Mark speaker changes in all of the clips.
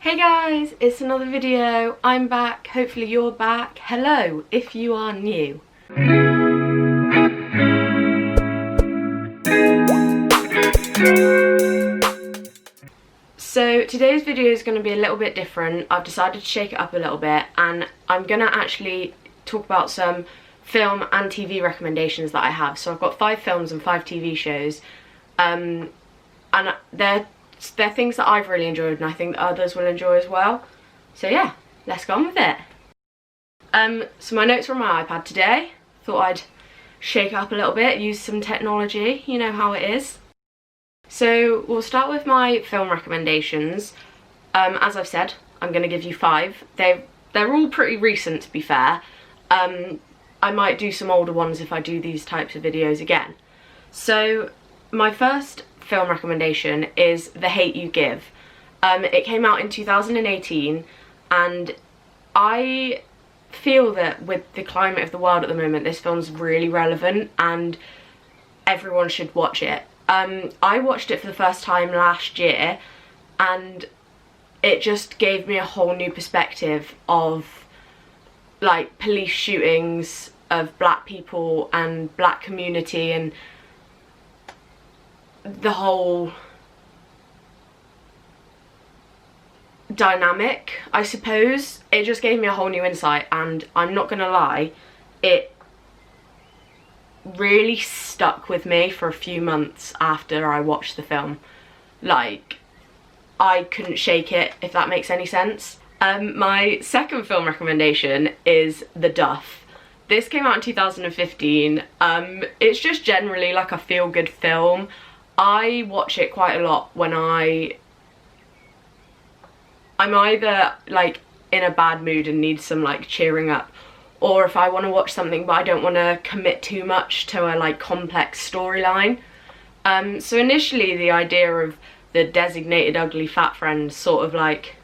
Speaker 1: Hey guys, it's another video. I'm back. Hopefully you're back. Hello, if you are new. So today's video is going to be a little bit different. I've decided to shake it up a little bit and I'm going to actually talk about some film and TV recommendations that I have. So I've got 5 films and 5 TV shows, and they're things that I've really enjoyed and I think that others will enjoy as well. So yeah, let's go on with it. So my notes were on my iPad today. Thought I'd shake it up a little bit, use some technology, you know how it is. So we'll start with my film recommendations. As I've said, I'm going to give you 5. They're all pretty recent, to be fair. I might do some older ones if I do these types of videos again. So my first film recommendation is The Hate U Give. It came out in 2018 and I feel that with the climate of the world at the moment, this film's really relevant and everyone should watch it. I watched it for the first time last year and it just gave me a whole new perspective of like police shootings of black people and black community and the whole dynamic, I suppose. It just gave me a whole new insight and I'm not gonna lie, it really stuck with me for a few months after I watched the film. Like, I couldn't shake it, if that makes any sense. My second film recommendation is The DUFF. This came out in 2015. It's just generally like a feel-good film. I watch it quite a lot when I'm either like in a bad mood and need some like cheering up, or if I want to watch something but I don't want to commit too much to a like complex storyline. So initially the idea of the designated ugly fat friend sort of like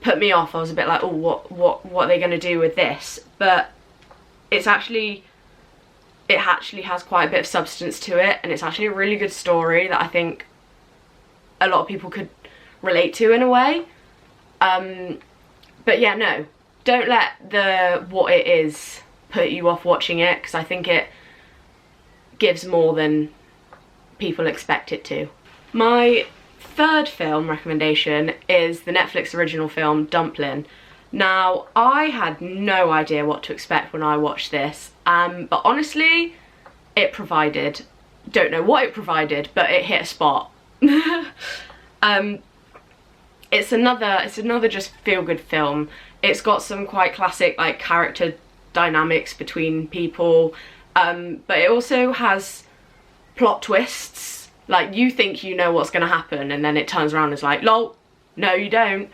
Speaker 1: put me off. I was a bit like, oh, what are they going to do with this? But it actually has quite a bit of substance to it, and it's actually a really good story that I think a lot of people could relate to in a way. But yeah, no, don't let the what it is put you off watching it, because I think it gives more than people expect it to. My third film recommendation is the Netflix original film DUMPLIN. Now, I had no idea what to expect when I watched this, but honestly, it provided. Don't know what it provided, but it hit a spot. It's another just feel-good film. It's got some quite classic like character dynamics between people, but it also has plot twists. Like, you think you know what's gonna happen, and then it turns around and is like, lol, no you don't.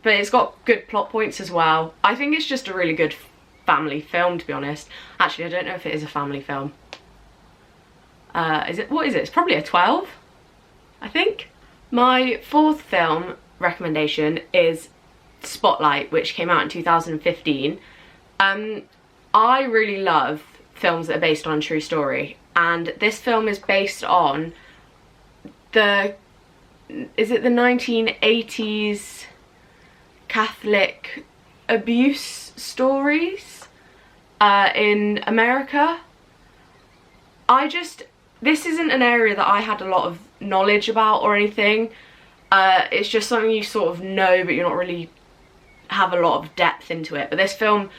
Speaker 1: But it's got good plot points as well. I think it's just a really good family film, to be honest. Actually, I don't know if it is a family film. Is it? What is it? It's probably a 12, I think. My fourth film recommendation is Spotlight, which came out in 2015. I really love films that are based on a true story, and this film is based on the 1980s Catholic abuse stories in America. This isn't an area that I had a lot of knowledge about or anything. It's just something you sort of know, but you're not really have a lot of depth into it. But this film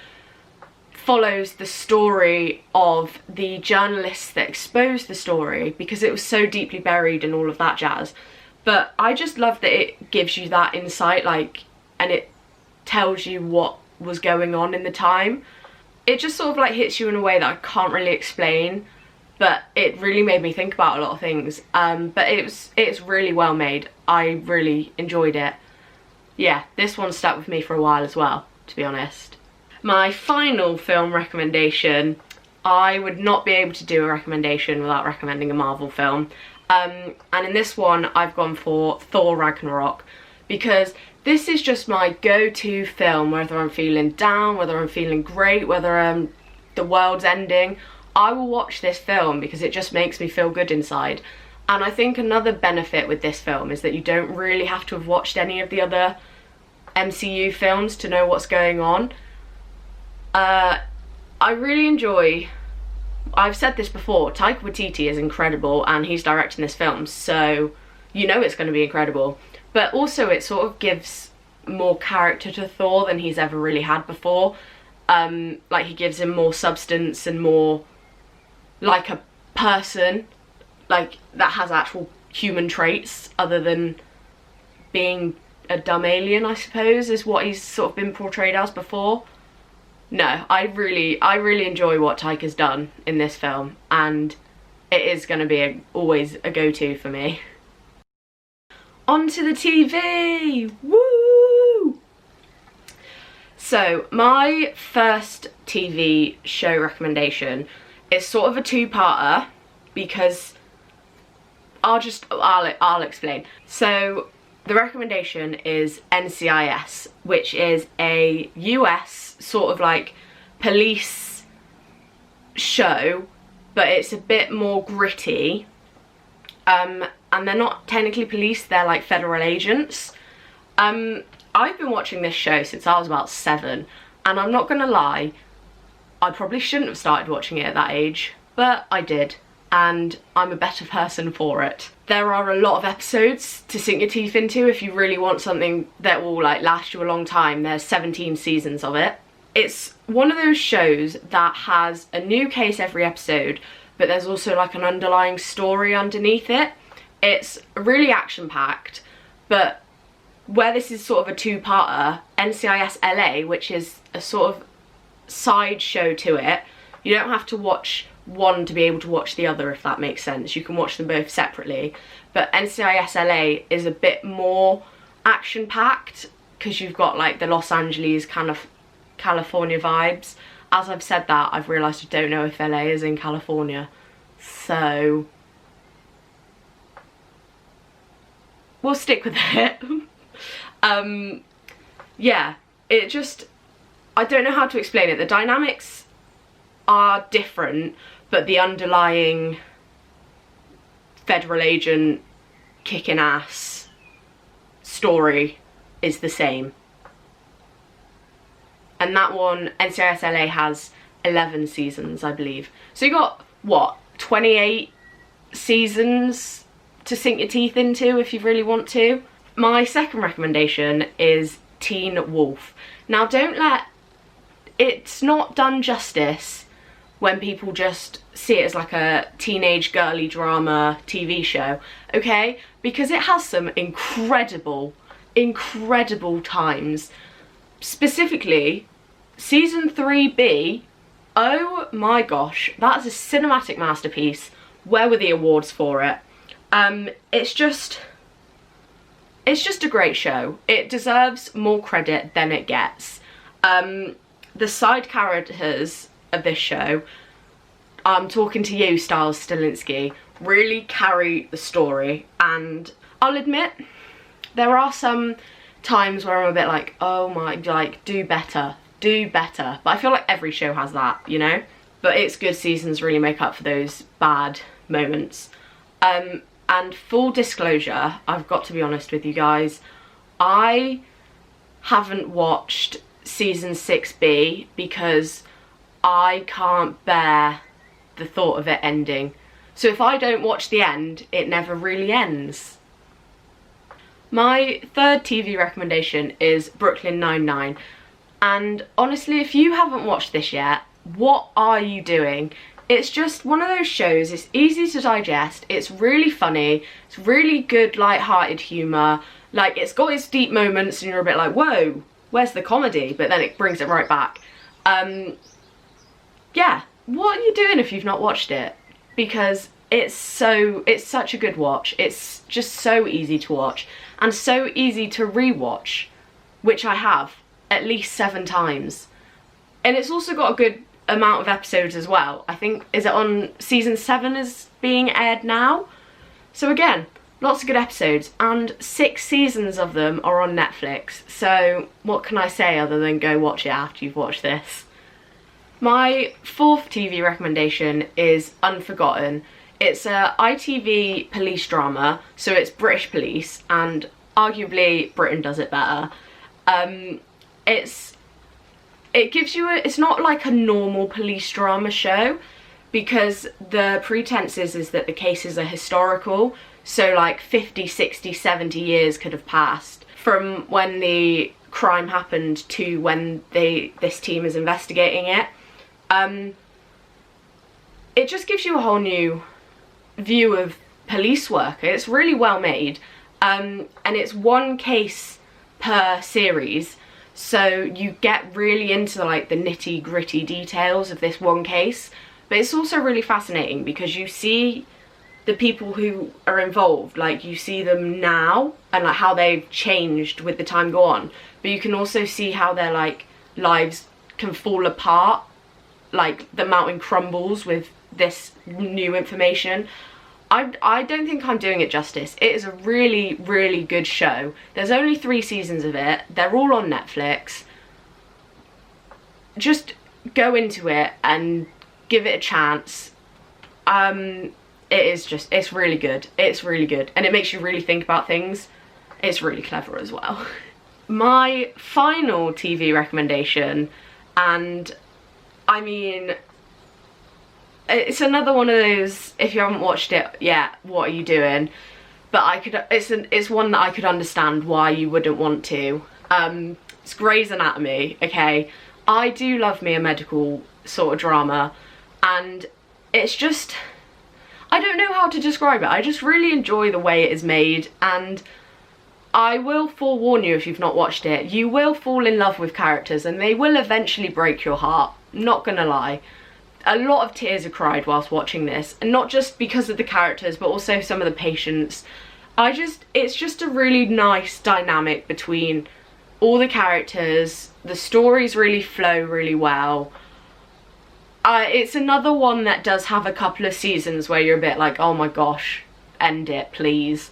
Speaker 1: follows the story of the journalists that exposed the story, because it was so deeply buried and all of that jazz. But I just love that it gives you that insight, like, and it tells you what was going on in the time. It just sort of like hits you in a way that I can't really explain, but it really made me think about a lot of things. But it's really well made. I really enjoyed it. Yeah, this one stuck with me for a while as well, to be honest. My final film recommendation, I would not be able to do a recommendation without recommending a Marvel film. And in this one I've gone for Thor Ragnarok, because this is just my go-to film, whether I'm feeling down, whether I'm feeling great, whether the world's ending. I will watch this film because it just makes me feel good inside. And I think another benefit with this film is that you don't really have to have watched any of the other MCU films to know what's going on. I really enjoy, I've said this before, Taika Waititi is incredible and he's directing this film, so you know it's going to be incredible. But also it sort of gives more character to Thor than he's ever really had before. Like, he gives him more substance and more like a person, like, that has actual human traits other than being a dumb alien, I suppose, is what he's sort of been portrayed as before. No, I really enjoy what Taika's done in this film, and it is going to be always a go-to for me. On to the TV! Woo! So, my first TV show recommendation is sort of a two-parter, because I'll explain. So, the recommendation is NCIS, which is a US sort of like police show, but it's a bit more gritty. And they're not technically police, they're like federal agents. I've been watching this show since I was about 7, and I'm not gonna lie, I probably shouldn't have started watching it at that age, but I did, and I'm a better person for it. There are a lot of episodes to sink your teeth into if you really want something that will like last you a long time. There's 17 seasons of it. It's one of those shows that has a new case every episode, but there's also like an underlying story underneath it. It's really action-packed, but where this is sort of a two-parter, NCIS LA, which is a sort of side show to it, you don't have to watch one to be able to watch the other, if that makes sense. You can watch them both separately, but NCIS LA is a bit more action-packed because you've got like the Los Angeles kind of California vibes. As I've said that, I've realised I don't know if LA is in California, so we'll stick with it. Yeah, it just, I don't know how to explain it. The dynamics are different, but the underlying federal agent kicking ass story is the same. And that one, NCIS LA, has 11 seasons, I believe. So you got, what, 28 seasons to sink your teeth into if you really want to. My second recommendation is Teen Wolf. Now, it's not done justice when people just see it as like a teenage girly drama TV show, okay? Because it has some incredible times. Specifically, season 3B, oh my gosh, that's a cinematic masterpiece. Where were the awards for it? It's just a great show. It deserves more credit than it gets. The side characters of this show, I'm talking to you, Styles Stilinski, really carry the story, and I'll admit there are some times where I'm a bit like, oh my, like, do better, but I feel like every show has that, you know? But its good seasons really make up for those bad moments. And full disclosure, I've got to be honest with you guys, I haven't watched season 6B because I can't bear the thought of it ending. So if I don't watch the end, it never really ends. My third TV recommendation is Brooklyn Nine-Nine. And honestly, if you haven't watched this yet, what are you doing? It's just one of those shows, it's easy to digest, it's really funny, it's really good light-hearted humour, like it's got its deep moments and you're a bit like, whoa, where's the comedy? But then it brings it right back. Yeah, what are you doing if you've not watched it? Because it's such a good watch, it's just so easy to watch and so easy to re-watch, which I have at least 7 times. And it's also got a good amount of episodes as well. I think, is it on season 7 is being aired now? So again, lots of good episodes, and 6 seasons of them are on Netflix, so what can I say other than go watch it after you've watched this. My fourth TV recommendation is Unforgotten. It's a ITV police drama, so it's British police, and arguably Britain does it better. It gives you it's not like a normal police drama show, because the pretense is that the cases are historical, so like 50, 60, 70 years could have passed from when the crime happened to when this team is investigating it. It just gives you a whole new view of police work. It's really well made, and it's one case per series, so you get really into like the nitty gritty details of this one case. But it's also really fascinating because you see the people who are involved, like you see them now and like how they've changed with the time go on, but you can also see how their like lives can fall apart, like the mountain crumbles with this new information. I don't think I'm doing it justice. It is a really, really good show. There's only 3 seasons of it. They're all on Netflix. Just go into it and give it a chance. It's really good. It's really good. And it makes you really think about things. It's really clever as well. My final TV recommendation, and I mean, it's another one of those, if you haven't watched it yet, what are you doing? But it's one that I could understand why you wouldn't want to. It's Grey's Anatomy, okay? I do love me a medical sort of drama, and it's just, I don't know how to describe it. I just really enjoy the way it is made, and I will forewarn you if you've not watched it, you will fall in love with characters and they will eventually break your heart, not gonna lie. A lot of tears are cried whilst watching this, and not just because of the characters but also some of the patients. It's just a really nice dynamic between all the characters. The stories really flow really well. It's another one that does have a couple of seasons where you're a bit like, oh my gosh, end it please.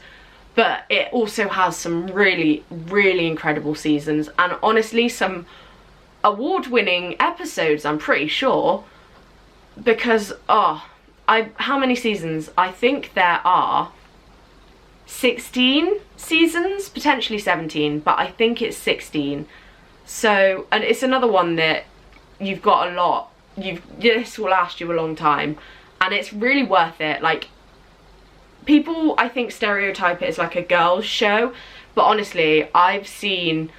Speaker 1: But it also has some really, really incredible seasons, and honestly some award-winning episodes, I'm pretty sure. Because, how many seasons? I think there are 16 seasons, potentially 17, but I think it's 16. So, and it's another one that you've got a lot. This will last you a long time, and it's really worth it. Like, people, I think, stereotype it as like a girls' show, but honestly, I've seen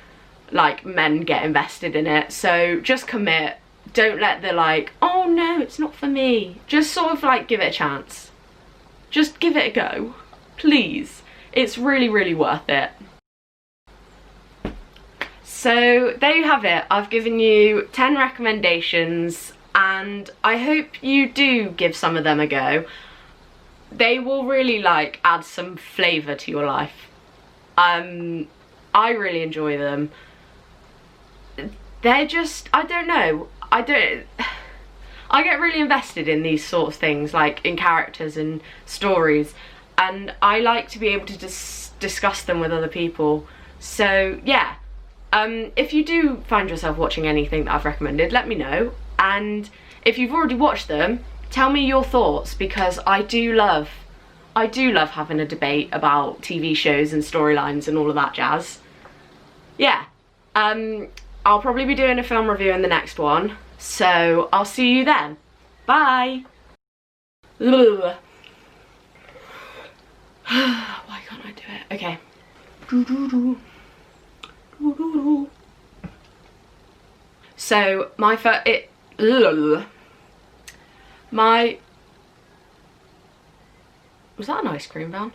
Speaker 1: like men get invested in it, so just commit. Don't let the like, oh no, it's not for me. Just sort of like give it a chance. Just give it a go, please. It's really, really worth it. So there you have it. I've given you 10 recommendations, and I hope you do give some of them a go. They will really like add some flavour to your life. I really enjoy them. They're just, I don't know, I get really invested in these sort of things, like in characters and stories, and I like to be able to discuss them with other people. So yeah, if you do find yourself watching anything that I've recommended, let me know, and if you've already watched them, tell me your thoughts, because I do love having a debate about TV shows and storylines and all of that jazz. Yeah, I'll probably be doing a film review in the next one, so I'll see you then. Bye! Why can't I do it? Okay. So, was that an ice cream van?